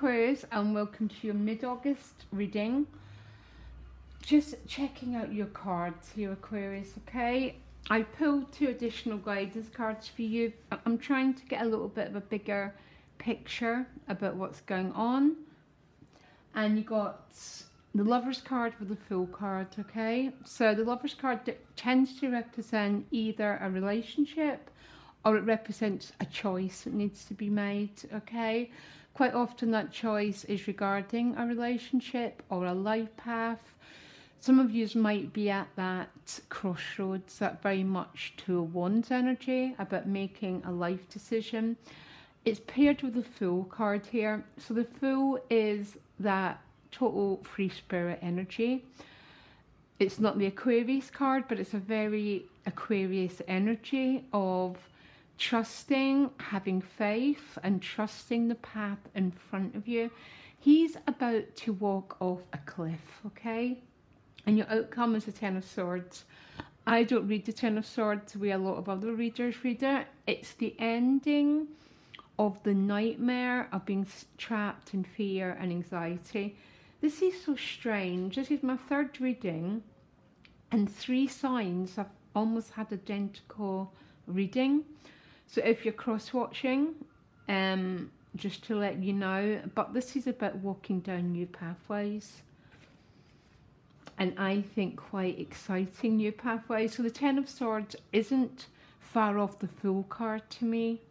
Aquarius, and welcome to your mid-August reading. Just checking out your cards here, Aquarius, okay? I pulled 2 additional guidance cards for you. I'm trying to get a little bit of a bigger picture about what's going on. And you got the Lover's card with the Fool card, okay? So the Lover's card tends to represent either a relationship or it represents a choice that needs to be made, okay? Quite often that choice is regarding a relationship or a life path. Some of you might be at that crossroads, that very much to a Wands energy, about making a life decision. It's paired with the Fool card here. So the Fool is that total free spirit energy. It's not the Aquarius card, but it's a very Aquarius energy of trusting, having faith, and trusting the path in front of you. He's about to walk off a cliff, okay? And your outcome is the Ten of Swords. I don't read the Ten of Swords the way a lot of other readers read it. It's the ending of the nightmare of being trapped in fear and anxiety. This is so strange. This is my 3rd reading, and 3 signs have almost had identical reading. So if you're cross-watching, just to let you know, but this is about walking down new pathways. And I think quite exciting new pathways. So the Ten of Swords isn't far off the Fool card to me.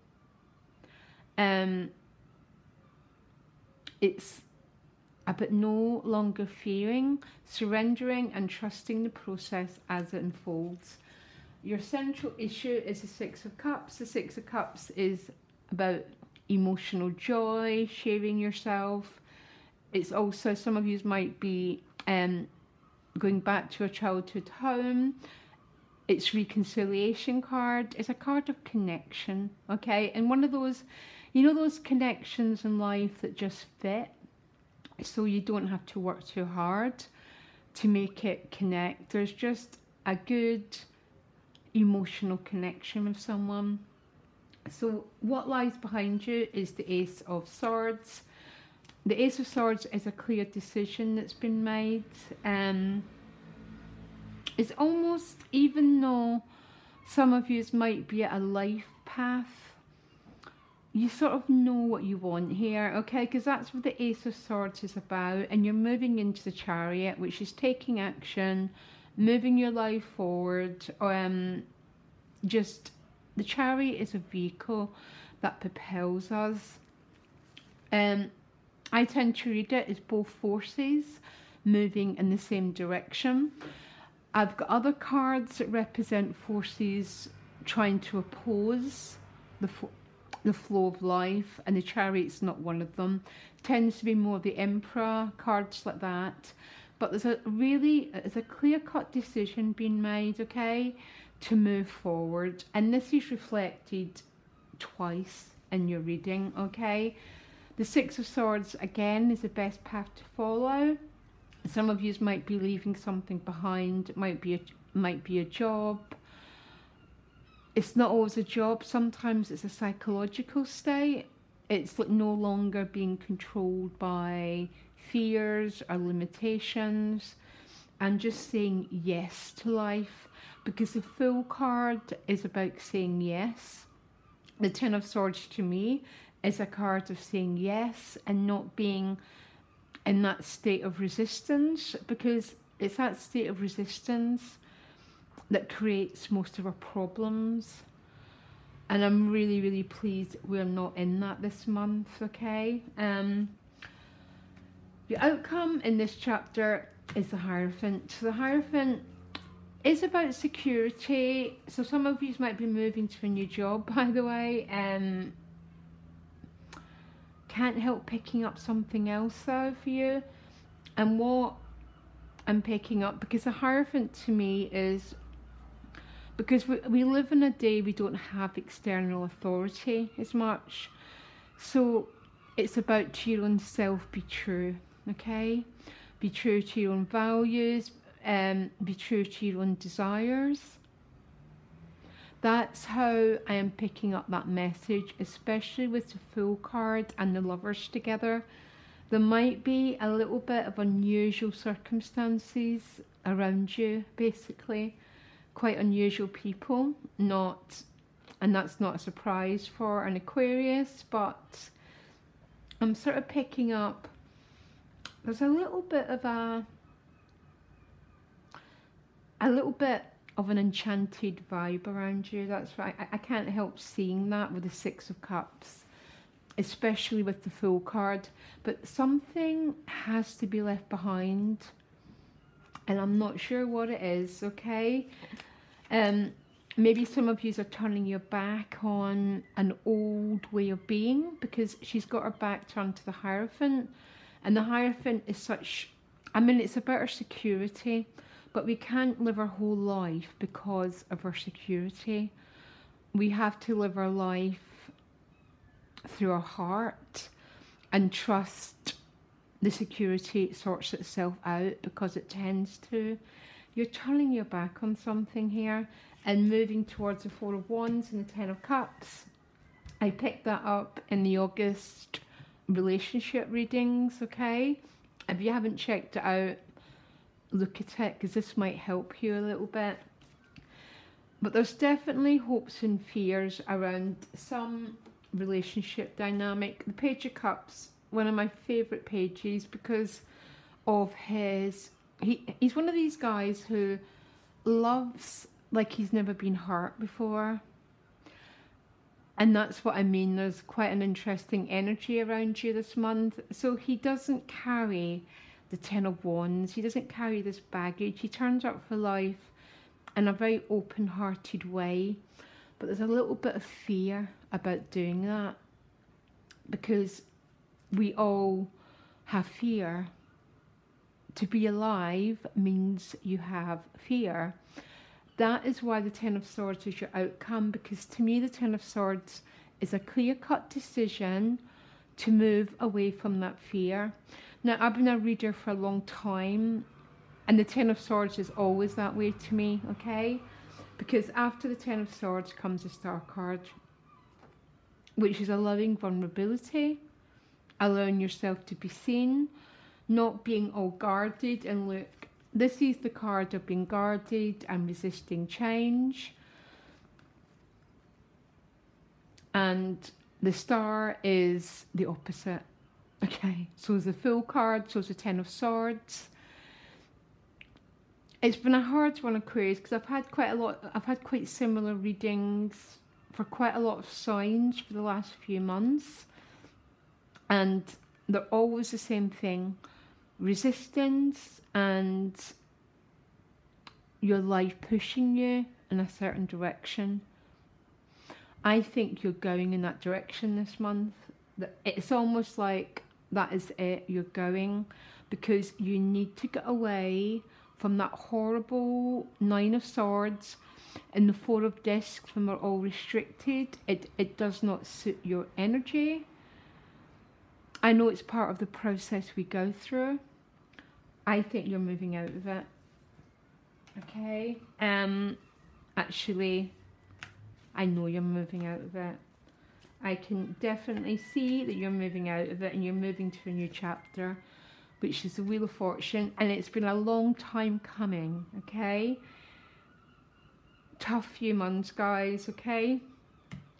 It's about no longer fearing, surrendering and trusting the process as it unfolds. Your central issue is the 6 of Cups. The 6 of Cups is about emotional joy, sharing yourself. It's also, some of you might be going back to a childhood home. It's reconciliation card. It's a card of connection, okay? And one of those, you know, those connections in life that just fit, so you don't have to work too hard to make it connect. There's just a good emotional connection with someone. So what lies behind you is the Ace of Swords. The Ace of Swords is a clear decision that's been made. It's almost, even though some of you might be at a life path, you sort of know what you want here, okay? Because that's what the Ace of Swords is about. And you're moving into the Chariot, which is taking action, moving your life forward. Just the Chariot is a vehicle that propels us. I tend to read it as both forces moving in the same direction. I've got other cards that represent forces trying to oppose the flow of life, and the Chariot's not one of them. Tends to be more the Emperor, cards like that. But there's a clear-cut decision being made, okay, to move forward. And this is reflected twice in your reading, okay? The 6 of Swords, again, is the best path to follow. Some of you might be leaving something behind. It might be a job. It's not always a job. Sometimes it's a psychological state. It's like no longer being controlled by fears or limitations, and just saying yes to life, because the Fool card is about saying yes. The Ten of Swords to me is a card of saying yes and not being in that state of resistance, because it's that state of resistance that creates most of our problems. And I'm really, really pleased we're not in that this month, okay? The outcome in this chapter is the Hierophant. So the Hierophant is about security. So some of you might be moving to a new job, by the way. Can't help picking up something else though for you. And what I'm picking up, because the Hierophant to me is, because we live in a day we don't have external authority as much. So it's about to your own self, be true, okay? Be true to your own values, be true to your own desires. That's how I am picking up that message, especially with the Fool card and the Lovers together. There might be a little bit of unusual circumstances around you, basically. Quite unusual people, and that's not a surprise for an Aquarius, but I'm sort of picking up, there's a little bit of an enchanted vibe around you. That's right. I can't help seeing that with the Six of Cups, especially with the Fool card. But something has to be left behind, and I'm not sure what it is, okay? Maybe some of you are turning your back on an old way of being, because she's got her back turned to the Hierophant. And the Hierophant is such, I mean, it's about our security, but we can't live our whole life because of our security. We have to live our life through our heart and trust the security sorts itself out, because it tends to. You're turning your back on something here and moving towards the Four of Wands and the Ten of Cups. I picked that up in the August relationship readings, okay? If you haven't checked it out, look at it, because this might help you a little bit. But there's definitely hopes and fears around some relationship dynamic. The Page of Cups, one of my favourite pages, because of his, he's one of these guys who loves like he's never been hurt before. And that's what I mean. There's quite an interesting energy around you this month. So he doesn't carry the Ten of Wands. He doesn't carry this baggage. He turns up for life in a very open-hearted way. But there's a little bit of fear about doing that, because we all have fear. To be alive means you have fear. That is why the Ten of Swords is your outcome, because to me the Ten of Swords is a clear-cut decision to move away from that fear. Now, I've been a reader for a long time, and the Ten of Swords is always that way to me, okay? Because after the Ten of Swords comes the Star card, which is allowing vulnerability, allowing yourself to be seen, not being all guarded. And look, this is the card of being guarded and resisting change. And the Star is the opposite. Okay, so is the Fool card, so is the Ten of Swords. It's been a hard one, Aquarius, because I've had quite similar readings for quite a lot of signs for the last few months. And they're always the same thing. Resistance and your life pushing you in a certain direction. I think you're going in that direction this month. It's almost like that is it, you're going, because you need to get away from that horrible Nine of Swords and the Four of Discs when we're all restricted. It does not suit your energy. I know it's part of the process we go through. I think you're moving out of it. Okay? Actually, I know you're moving out of it. I can definitely see that you're moving out of it, and you're moving to a new chapter, which is the Wheel of Fortune, and it's been a long time coming, okay? Tough few months, guys, okay?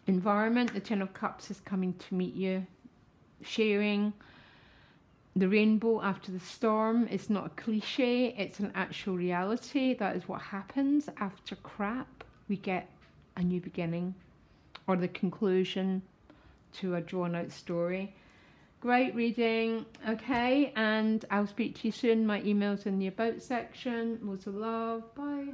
Environment, the Ten of Cups is coming to meet you. Sharing the rainbow after the storm is not a cliche, it's an actual reality. That is what happens after crap. We get a new beginning, or the conclusion to a drawn out story. Great reading, okay, and I'll speak to you soon. My email's in the about section. Loads of love, bye.